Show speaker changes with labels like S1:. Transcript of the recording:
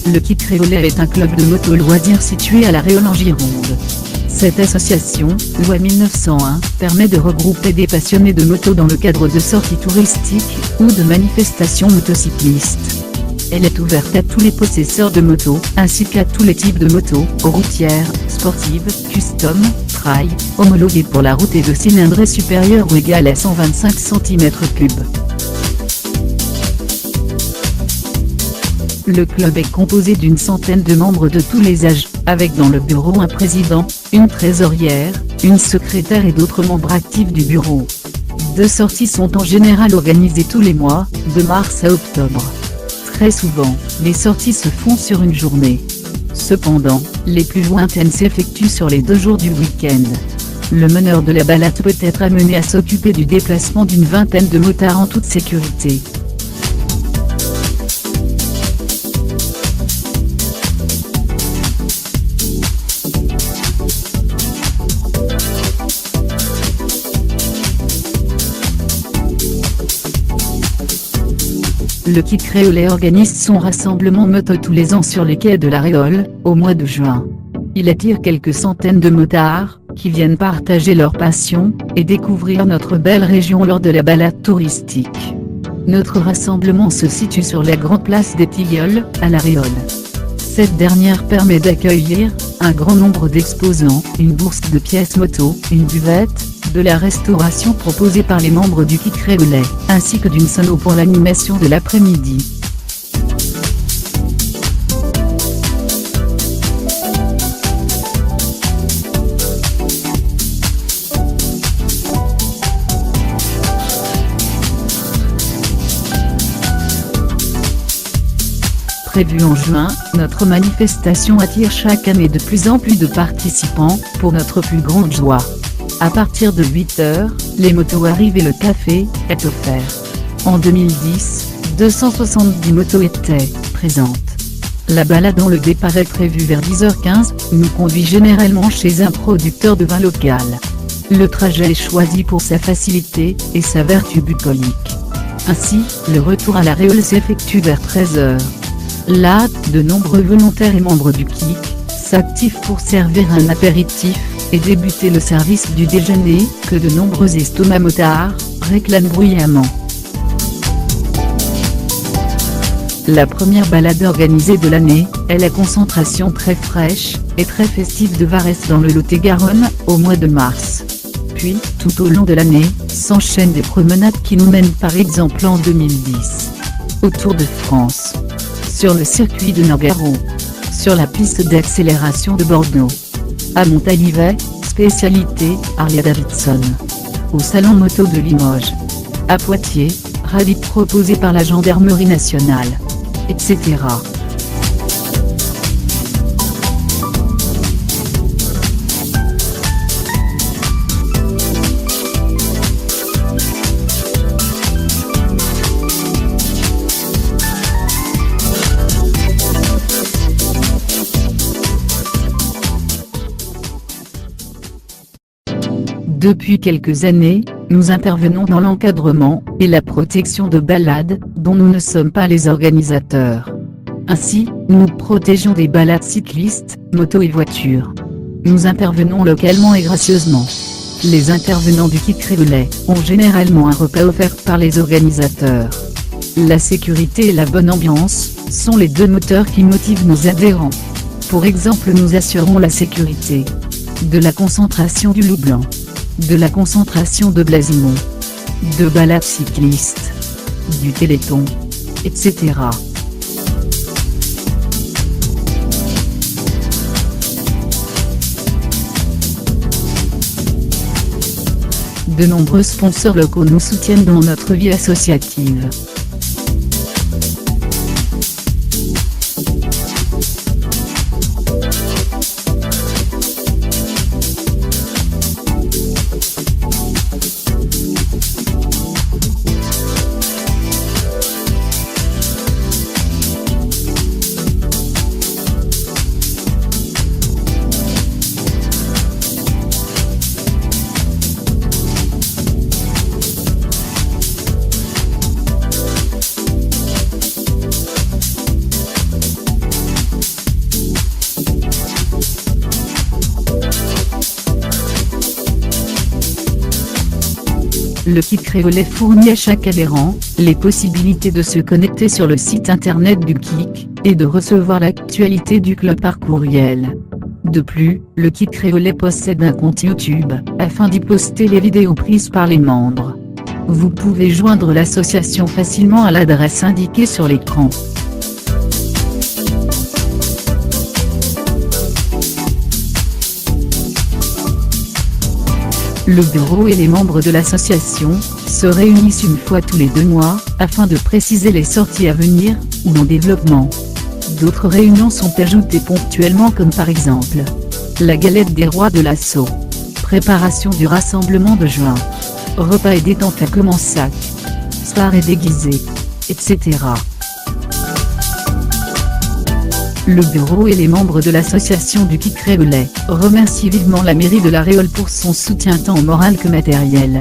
S1: Le Kit Créolet est un club de moto loisirs situé à La Réole en Gironde. Cette association, loi 1901, permet de regrouper des passionnés de moto dans le cadre de sorties touristiques, ou de manifestations motocyclistes. Elle est ouverte à tous les possesseurs de motos, ainsi qu'à tous les types de motos, routières, sportives, custom, trail, homologuées pour la route et de cylindrée supérieure ou égale à 125 cm3. Le club est composé d'une centaine de membres de tous les âges, avec dans le bureau un président, une trésorière, une secrétaire et d'autres membres actifs du bureau. 2 sorties sont en général organisées tous les mois, de mars à octobre. Très souvent, les sorties se font sur une journée. Cependant, les plus lointaines s'effectuent sur les 2 jours du week-end. Le meneur de la balade peut être amené à s'occuper du déplacement d'une vingtaine de motards en toute sécurité. Le Kit Créolet organise son rassemblement moto tous les ans sur les quais de La Réole, au mois de juin. Il attire quelques centaines de motards, qui viennent partager leur passion, et découvrir notre belle région lors de la balade touristique. Notre rassemblement se situe sur la grande place des Tilleuls, à La Réole. Cette dernière permet d'accueillir un grand nombre d'exposants, une bourse de pièces moto, une buvette, de la restauration proposée par les membres du Kit Créolet, ainsi que d'une sono pour l'animation de l'après-midi. Prévue en juin, notre manifestation attire chaque année de plus en plus de participants, pour notre plus grande joie. À partir de 8 h, les motos arrivent et le café est offert. En 2010, 270 motos étaient présentes. La balade dont le départ est prévu vers 10h15, nous conduit généralement chez un producteur de vin local. Le trajet est choisi pour sa facilité et sa vertu bucolique. Ainsi, le retour à La Réole s'effectue vers 13 h. Là, de nombreux volontaires et membres du KIC s'activent pour servir un apéritif et débuter le service du déjeuner, que de nombreux estomacs motards réclament bruyamment. La première balade organisée de l'année est la concentration très fraîche et très festive de Varèse dans le Lot-et-Garonne, au mois de mars. Puis, tout au long de l'année, s'enchaînent des promenades qui nous mènent par exemple en 2010 au Tour de France, sur le circuit de Nogaro, sur la piste d'accélération de Bordeaux, à Montalivet, spécialité Harley-Davidson, au Salon Moto de Limoges, à Poitiers, rallye proposé par la Gendarmerie nationale, etc. Depuis quelques années, nous intervenons dans l'encadrement et la protection de balades, dont nous ne sommes pas les organisateurs. Ainsi, nous protégeons des balades cyclistes, motos et voitures. Nous intervenons localement et gracieusement. Les intervenants du Kit Créolet ont généralement un repas offert par les organisateurs. La sécurité et la bonne ambiance sont les 2 moteurs qui motivent nos adhérents. Pour exemple, nous assurons la sécurité de la concentration du Loup Blanc, de la concentration de Blasimont, de balades cyclistes, du Téléthon, etc. De nombreux sponsors locaux nous soutiennent dans notre vie associative. Le kit Créolet fournit à chaque adhérent les possibilités de se connecter sur le site internet du KIC et de recevoir l'actualité du club par courriel. De plus, le kit Créolet possède un compte YouTube afin d'y poster les vidéos prises par les membres. Vous pouvez joindre l'association facilement à l'adresse indiquée sur l'écran. Le bureau et les membres de l'association se réunissent une fois tous les 2 mois, afin de préciser les sorties à venir, ou en développement. D'autres réunions sont ajoutées ponctuellement comme par exemple la galette des rois de l'assaut, préparation du rassemblement de juin, repas et détente à Comensac, soirée déguisée, etc. Le bureau et les membres de l'association du KIC Créolet remercient vivement la mairie de La Réole pour son soutien tant moral que matériel.